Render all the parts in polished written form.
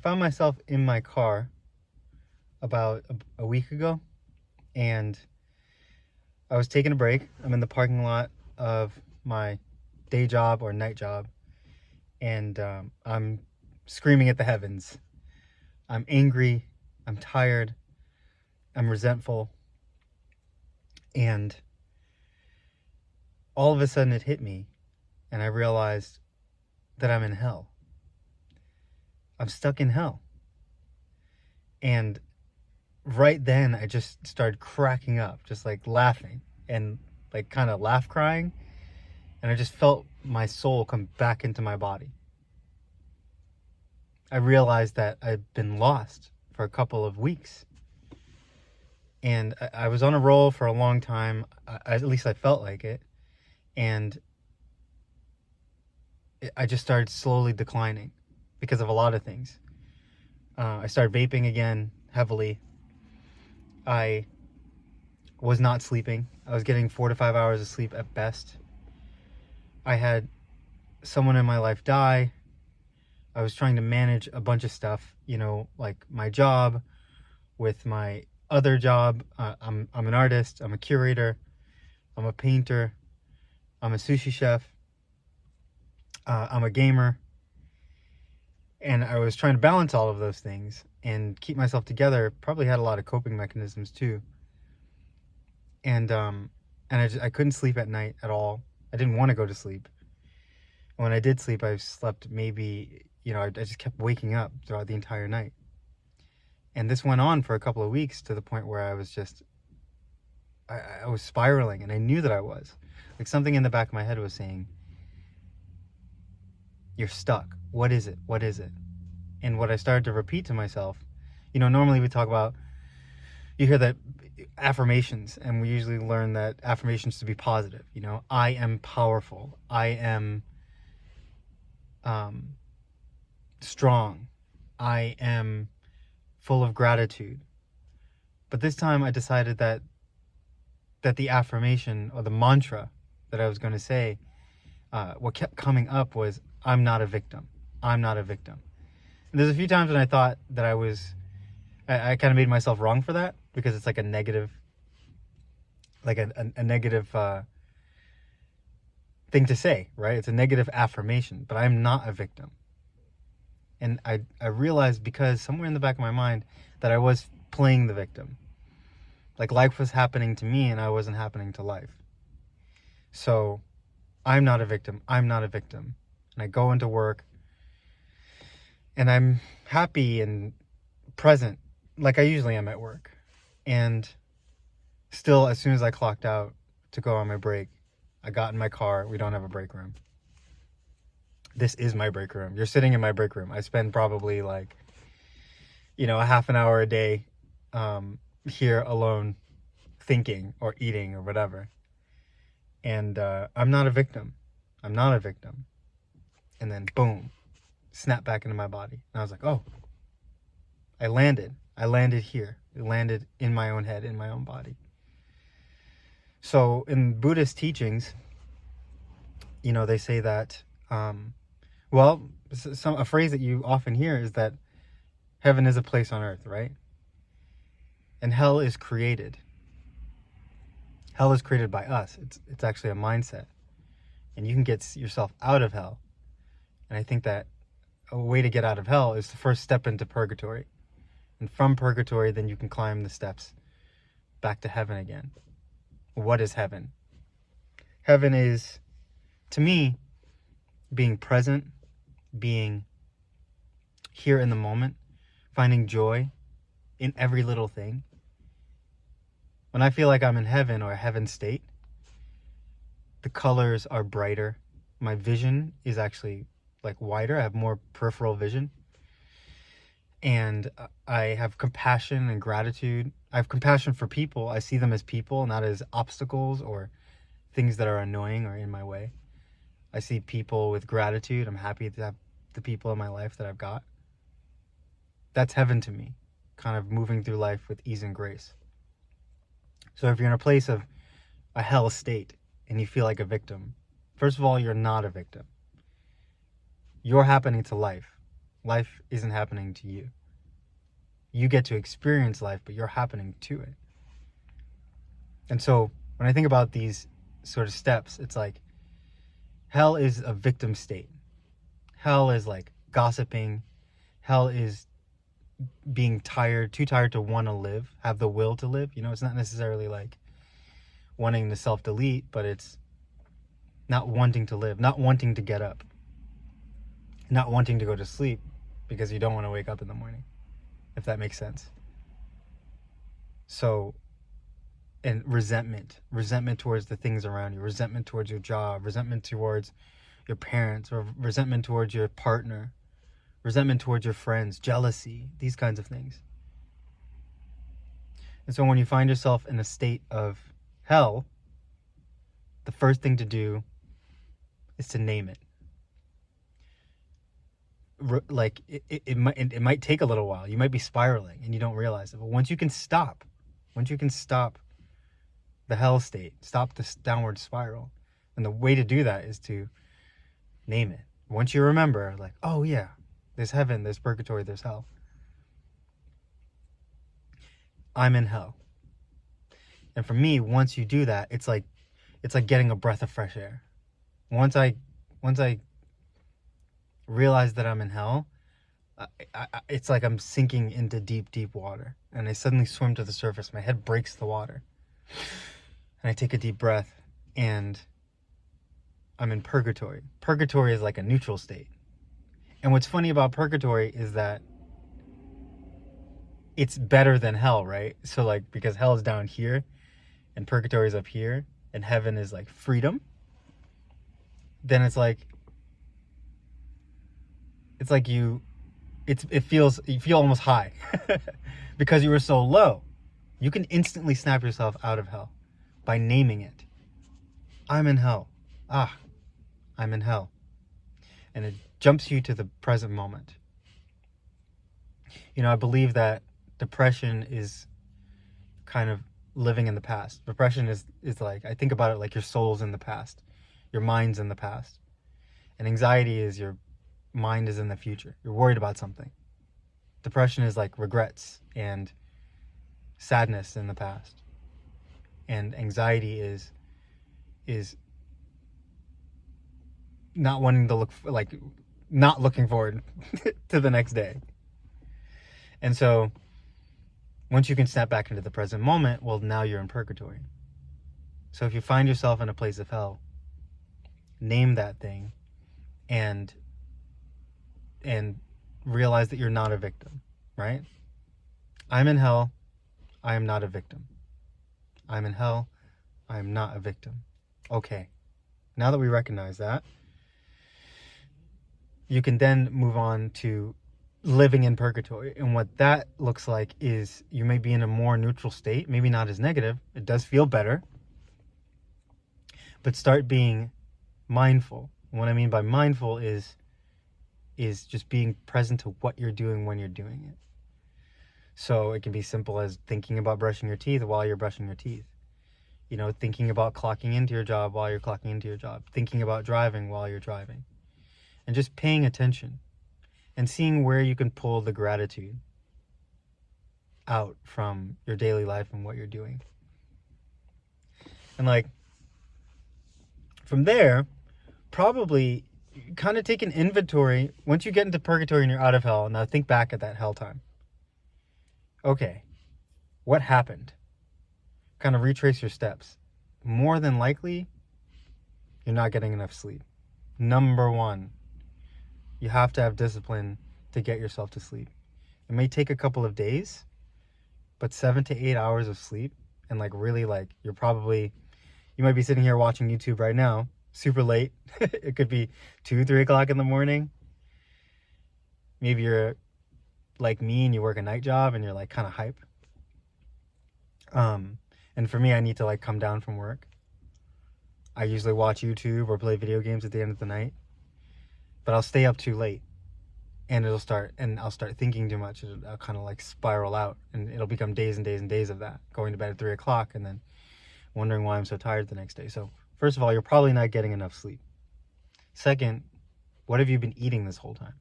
found myself in my car about a week ago, and I was taking a break. I'm in the parking lot of my day job or night job, and I'm screaming at the heavens. I'm angry, I'm tired, I'm resentful, and all of a sudden it hit me, and I realized that I'm in hell. I'm stuck in hell. And right then I just started cracking up, just like laughing and like kind of laugh crying. And I just felt my soul come back into my body. I realized that I'd been lost for a couple of weeks. And I was on a roll for a long time. At least I felt like it. And I just started slowly declining because of a lot of things. I started vaping again heavily. I was not sleeping. I was getting 4 to 5 hours of sleep at best. I had someone in my life die. I was trying to manage a bunch of stuff, like my job with my other job. I'm an artist. I'm a curator. I'm a painter. I'm a sushi chef. I'm a gamer. And I was trying to balance all of those things and keep myself together. Probably had a lot of coping mechanisms too. And I couldn't sleep at night at all. I didn't want to go to sleep. When I did sleep, I slept maybe, I just kept waking up throughout the entire night. And this went on for a couple of weeks to the point where I was just, I was spiraling, and I knew that I was. Like something in the back of my head was saying, you're stuck. What is it? What is it? And what I started to repeat to myself, normally we talk about, you hear that affirmations, and we usually learn that affirmations to be positive. I am powerful. I am strong. I am full of gratitude. But this time I decided that the affirmation or the mantra that I was going to say, what kept coming up was, I'm not a victim. I'm not a victim. And there's a few times when I thought that I kind of made myself wrong for that, because it's like a negative, a negative thing to say, right? It's a negative affirmation, but I'm not a victim. And I realized, because somewhere in the back of my mind, that I was playing the victim. Like life was happening to me and I wasn't happening to life. So I'm not a victim. I'm not a victim. And I go into work and I'm happy and present like I usually am at work. And still, as soon as I clocked out to go on my break, I got in my car. We don't have a break room. This is my break room. You're sitting in my break room. I spend probably a half an hour a day here alone, thinking or eating or whatever. And I'm not a victim. I'm not a victim. And then boom, snap back into my body. And I was like, oh, I landed here. I landed in my own head, in my own body. So in Buddhist teachings, they say that, a phrase that you often hear is that heaven is a place on earth, right? And hell is created. Hell is created by us. It's actually a mindset. And you can get yourself out of hell. And I think that a way to get out of hell is to first step into purgatory. And from purgatory, then you can climb the steps back to heaven again. What is heaven? Heaven is, to me, being present, being here in the moment, finding joy in every little thing. When I feel like I'm in heaven or a heaven state, the colors are brighter. My vision is actually wider. I have more peripheral vision. And I have compassion and gratitude. I have compassion for people. I see them as people, not as obstacles or things that are annoying or in my way. I see people with gratitude. I'm happy to have the people in my life that I've got. That's heaven to me, kind of moving through life with ease and grace. So if you're in a place of a hell state and you feel like a victim, first of all, you're not a victim. You're happening to life. Life isn't happening to you. You get to experience life, but you're happening to it. And so when I think about these sort of steps, it's like hell is a victim state. Hell is like gossiping. Hell is being tired, too tired to want to live, have the will to live. You know, it's not necessarily like wanting to self-delete, but it's not wanting to live, not wanting to get up, not wanting to go to sleep because you don't want to wake up in the morning, if that makes sense. So, and resentment towards the things around you, resentment towards your job, resentment towards your parents, or resentment towards your partner, resentment towards your friends, jealousy, these kinds of things. And so when you find yourself in a state of hell, the first thing to do is to name it. Like it might take a little while. You might be spiraling and you don't realize it. But once you can stop the hell state, stop this downward spiral, and the way to do that is to name it. Once you remember, like, oh yeah, there's heaven, there's purgatory, there's hell. I'm in hell. And for me, once you do that, it's like getting a breath of fresh air. Once I realize that I'm in hell, it's like I'm sinking into deep, deep water. And I suddenly swim to the surface. My head breaks the water. And I take a deep breath, and I'm in purgatory. Purgatory is like a neutral state. And what's funny about purgatory is that it's better than hell, right? So like, because hell is down here and purgatory is up here and heaven is like freedom, then it's like you feel almost high because you were so low. You can instantly snap yourself out of hell by naming it. I'm in hell. I'm in hell. And it jumps you to the present moment. You know, I believe that depression is kind of living in the past. Depression is like, I think about it like your soul's in the past. Your mind's in the past. And anxiety is your mind is in the future. You're worried about something. Depression is like regrets and sadness in the past. And anxiety is not wanting to not looking forward to the next day. And so once you can snap back into the present moment, well, now you're in purgatory. So if you find yourself in a place of hell, name that thing and realize that you're not a victim, right? I'm in hell. I am not a victim. I'm in hell. I am not a victim. Okay. Now that we recognize that, you can then move on to living in purgatory. And what that looks like is you may be in a more neutral state, maybe not as negative. It does feel better. But start being mindful. And what I mean by mindful is just being present to what you're doing when you're doing it. So it can be simple as thinking about brushing your teeth while you're brushing your teeth. You know, thinking about clocking into your job while you're clocking into your job. Thinking about driving while you're driving. And just paying attention and seeing where you can pull the gratitude out from your daily life and what you're doing. And like, from there, probably kind of take an inventory. Once you get into purgatory and you're out of hell, now think back at that hell time. Okay, what happened? Kind of retrace your steps. More than likely, you're not getting enough sleep. Number one, you have to have discipline to get yourself to sleep. It may take a couple of days, but 7 to 8 hours of sleep, and like really like you might be sitting here watching YouTube right now, super late. It could be 2-3 o'clock in the morning. Maybe you're like me and you work a night job and you're like kind of hype. And for me, I need to like come down from work. I usually watch YouTube or play video games at the end of the night, but I'll stay up too late and I'll start thinking too much. I'll kind of like spiral out and it'll become days and days and days of that, going to bed at 3 o'clock and then wondering why I'm so tired the next day. So first of all, you're probably not getting enough sleep. Second, what have you been eating this whole time?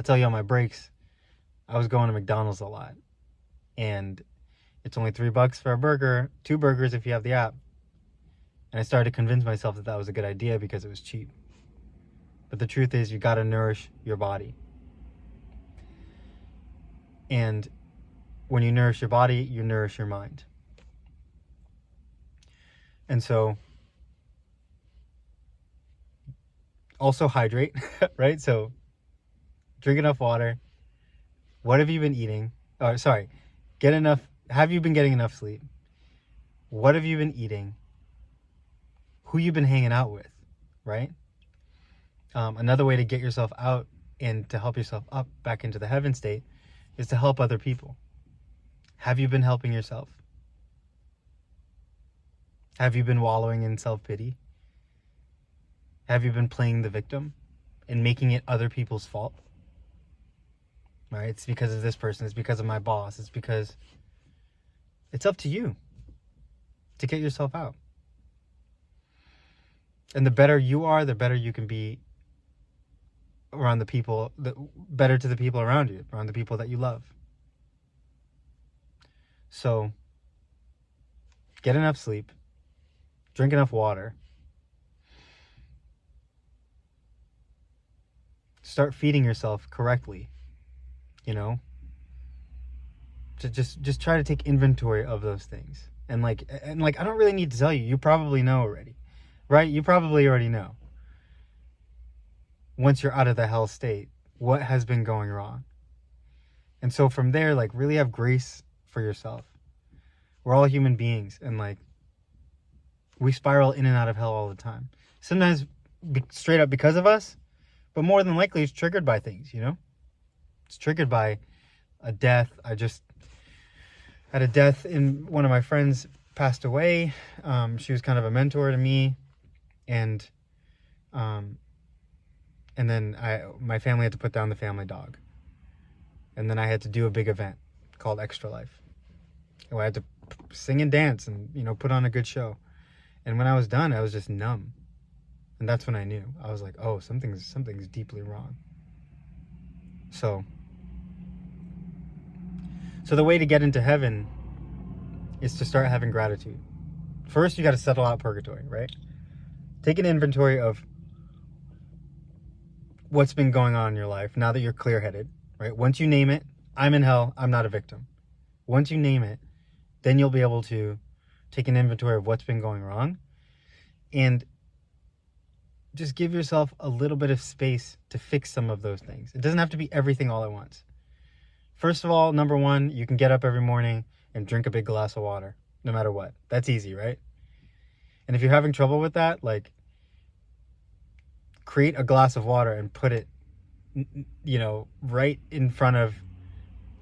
I tell you on my breaks, I was going to McDonald's a lot. And it's only $3 for a burger, 2 burgers if you have the app. And I started to convince myself that that was a good idea because it was cheap. But the truth is, you got to nourish your body. And when you nourish your body, you nourish your mind. And so, also hydrate, right? So, drink enough water. What have you been eating? Oh, sorry. Get enough. Have you been getting enough sleep? What have you been eating? Who you've been hanging out with, right? Another way to get yourself out and to help yourself up back into the heaven state is to help other people. Have you been helping yourself? Have you been wallowing in self-pity? Have you been playing the victim and making it other people's fault? Right? It's because of this person. It's because of my boss. It's because it's up to you to get yourself out. And the better you are, the better you can be around the people, better to the people around you, around the people that you love. So, get enough sleep, drink enough water, start feeding yourself correctly, you know? Just try to take inventory of those things. And like I don't really need to tell you, you probably know already, right? You probably already know. Once you're out of the hell state, what has been going wrong? And so from there, like, really have grace for yourself. We're all human beings, and like, we spiral in and out of hell all the time. Sometimes straight up because of us, but more than likely it's triggered by things, you know? It's triggered by a death. I just had a death in one of my friends passed away. She was kind of a mentor to me, and then my family had to put down the family dog. And then I had to do a big event called Extra Life. And I had to sing and dance and, you know, put on a good show. And when I was done, I was just numb. And that's when I knew. I was like, oh, something's deeply wrong. So the way to get into heaven is to start having gratitude. First, you got to settle out purgatory, right? Take an inventory of what's been going on in your life now that you're clear-headed, right? Once you name it, I'm in hell, I'm not a victim. Once you name it, then you'll be able to take an inventory of what's been going wrong and just give yourself a little bit of space to fix some of those things. It doesn't have to be everything all at once. First of all, number one, you can get up every morning and drink a big glass of water, no matter what. That's easy, right? And if you're having trouble with that, like, create a glass of water and put it, you know, right in front of,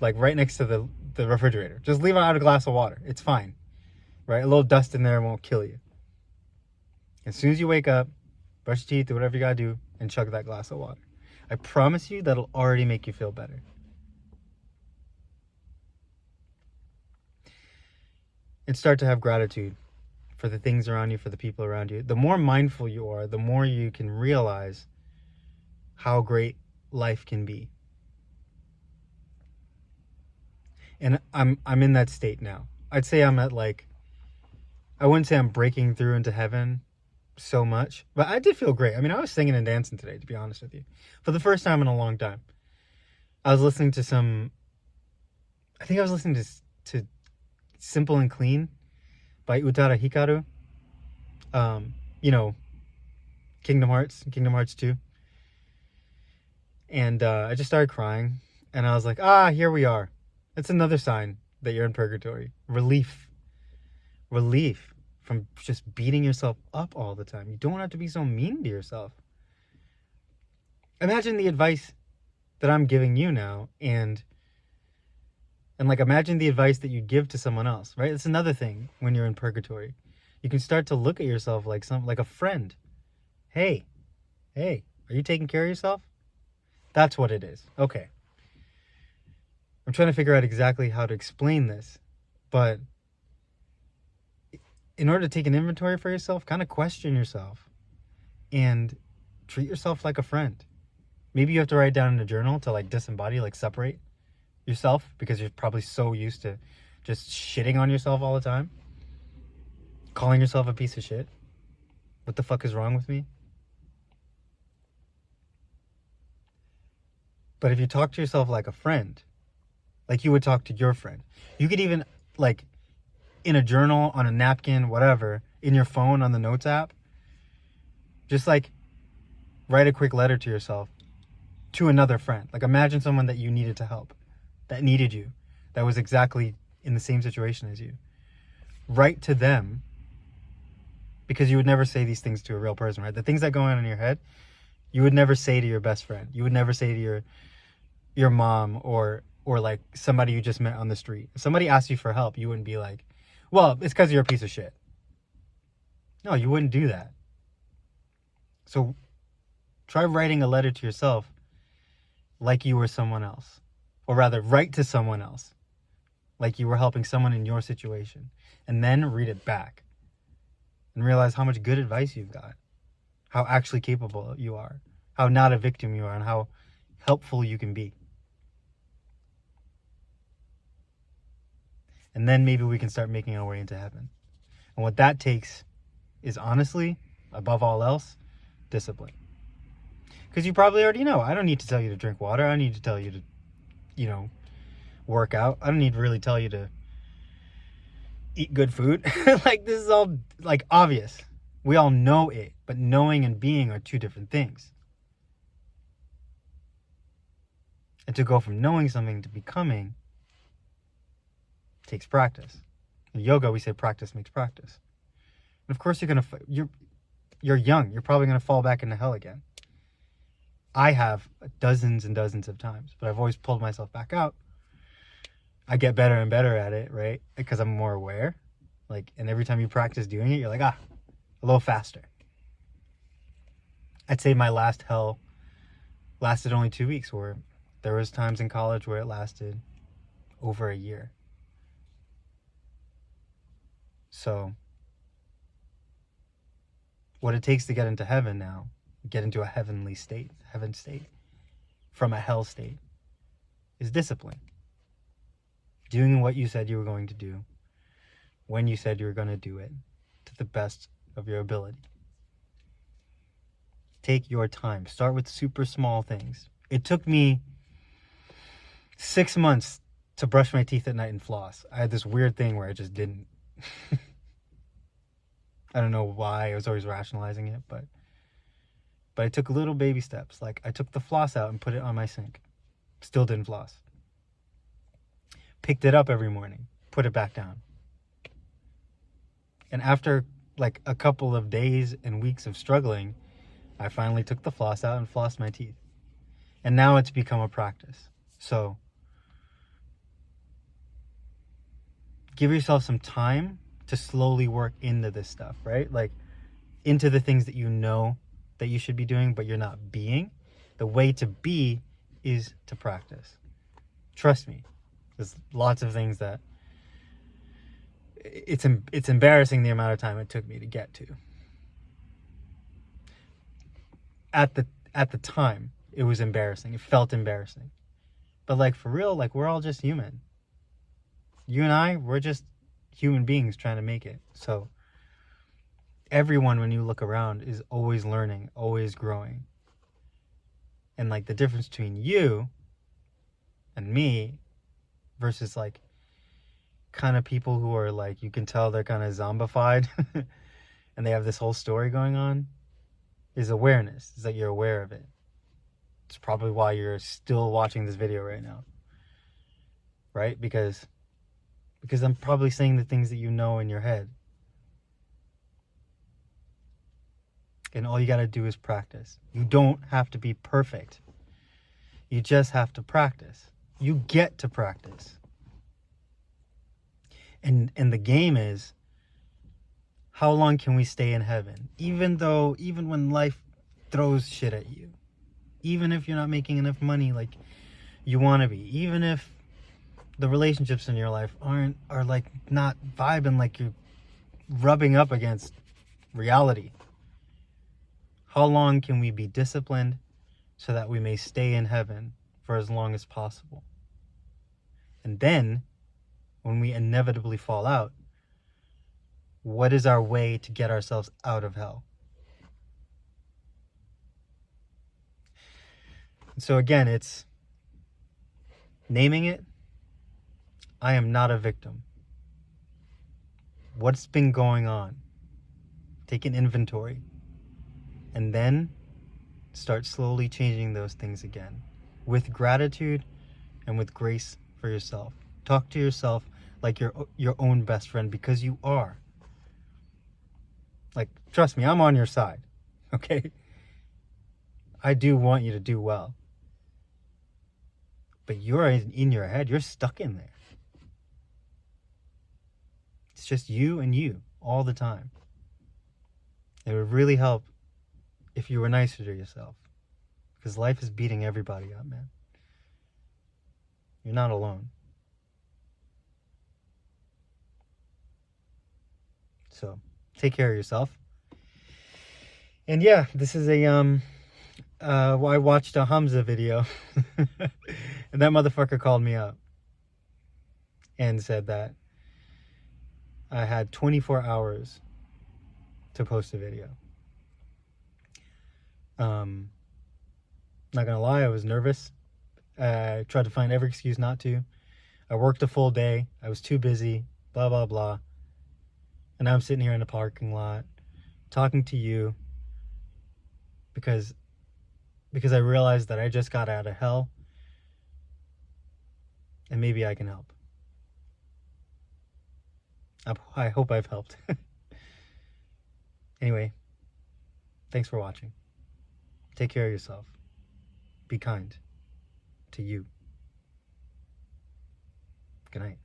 like, right next to the refrigerator. Just leave out a glass of water. It's fine, right? A little dust in there won't kill you. As soon as you wake up, brush your teeth, do whatever you gotta do, and chug that glass of water. I promise you that'll already make you feel better. And start to have gratitude for the things around you, for the people around you. The more mindful you are, the more you can realize how great life can be. And I'm in that state now. I'd say I'm at, like, I wouldn't say I'm breaking through into heaven so much, but I did feel great. I mean, I was singing and dancing today, to be honest with you, for the first time in a long time. I was listening to to Simple and Clean by Utara Hikaru. You know, Kingdom Hearts 2. And I just started crying, and I was like, here we are. That's another sign that you're in purgatory. Relief from just beating yourself up all the time. You don't have to be so mean to yourself. Imagine the advice that I'm giving you now, and like, imagine the advice that you give to someone else, right? It's another thing when you're in purgatory. You can start to look at yourself like a friend. Hey, are you taking care of yourself? That's what it is. Okay. I'm trying to figure out exactly how to explain this, but in order to take an inventory for yourself, kind of question yourself and treat yourself like a friend. Maybe you have to write down in a journal to like disembody, like separate yourself, because you're probably so used to just shitting on yourself all the time, calling yourself a piece of shit. What the fuck is wrong with me? But if you talk to yourself like a friend, like you would talk to your friend, you could even, like, in a journal, on a napkin, whatever, in your phone, on the notes app, just like write a quick letter to yourself, to another friend. Like, imagine someone that you needed to help, that needed you, that was exactly in the same situation as you. Write to them, because you would never say these things to a real person, right? The things that go on in your head, you would never say to your best friend. You would never say to your mom or like somebody you just met on the street. If somebody asked you for help, you wouldn't be like, well, it's because you're a piece of shit. No, you wouldn't do that. So try writing a letter to yourself like you were someone else. Or rather, write to someone else like you were helping someone in your situation. And then read it back. And realize how much good advice you've got. How actually capable you are. How not a victim you are. And how helpful you can be. And then maybe we can start making our way into heaven. And what that takes is, honestly, above all else, discipline. Because you probably already know. I don't need to tell you to drink water. I don't need to tell you to, work out. I don't need to really tell you to eat good food. Like, this is all, like, obvious. We all know it. But knowing and being are two different things. And to go from knowing something to becoming takes practice. In yoga, we say practice makes practice. And of course, you're young. You're probably gonna fall back into hell again. I have dozens and dozens of times, but I've always pulled myself back out. I get better and better at it, right? Because I'm more aware. Like, and every time you practice doing it, you're like, a little faster. I'd say my last hell lasted only 2 weeks, where there was times in college where it lasted over a year. So, what it takes to get into heaven now, get into a heavenly state, heaven state, from a hell state, is discipline. Doing what you said you were going to do, when you said you were going to do it, to the best of your ability. Take your time. Start with super small things. It took me 6 months to brush my teeth at night and floss. I had this weird thing where I just didn't. I don't know why. I was always rationalizing it, but I took little baby steps. Like, I took the floss out and put it on my sink. Still didn't floss. Picked it up every morning, put it back down. And after like a couple of days and weeks of struggling, I finally took the floss out and flossed my teeth. And now it's become a practice. So give yourself some time to slowly work into this stuff, right? Like, into the things that you know that you should be doing, but you're not being. The way to be is to practice. Trust me. There's lots of things that it's embarrassing the amount of time it took me to get to. At the time, it was embarrassing. It felt embarrassing. But like, for real, like, we're all just human. You and I, we're just human beings trying to make it. So everyone, when you look around, is always learning, always growing. And like, the difference between you and me versus like kind of people who are like, you can tell they're kind of zombified and they have this whole story going on, is awareness. Is that you're aware of it. It's probably why you're still watching this video right now, right? Because I'm probably saying the things that you know in your head. And all you got to do is practice. You don't have to be perfect. You just have to practice. You get to practice. And the game is, how long can we stay in heaven? Even when life throws shit at you. Even if you're not making enough money like you want to be. Even if the relationships in your life are like not vibing, like you're rubbing up against reality. How long can we be disciplined, so that we may stay in heaven for as long as possible. And then, when we inevitably fall out, what is our way to get ourselves out of hell? So again, it's naming it. I am not a victim. What's been going on? Take an inventory. And then start slowly changing those things again. With gratitude and with grace for yourself. Talk to yourself like your own best friend, because you are. Like, trust me, I'm on your side. Okay? I do want you to do well. But you're in your head. You're stuck in there. It's just you and you all the time. It would really help if you were nicer to yourself. Because life is beating everybody up, man. You're not alone. So, take care of yourself. And yeah, this is I watched a Hamza video. And that motherfucker called me up and said that I had 24 hours to post a video. Not gonna lie, I was nervous. I tried to find every excuse not to. I worked a full day. I was too busy, blah, blah, blah. And now I'm sitting here in the parking lot talking to you because I realized that I just got out of hell and maybe I can help. I hope I've helped. Anyway, thanks for watching. Take care of yourself. Be kind to you. Good night.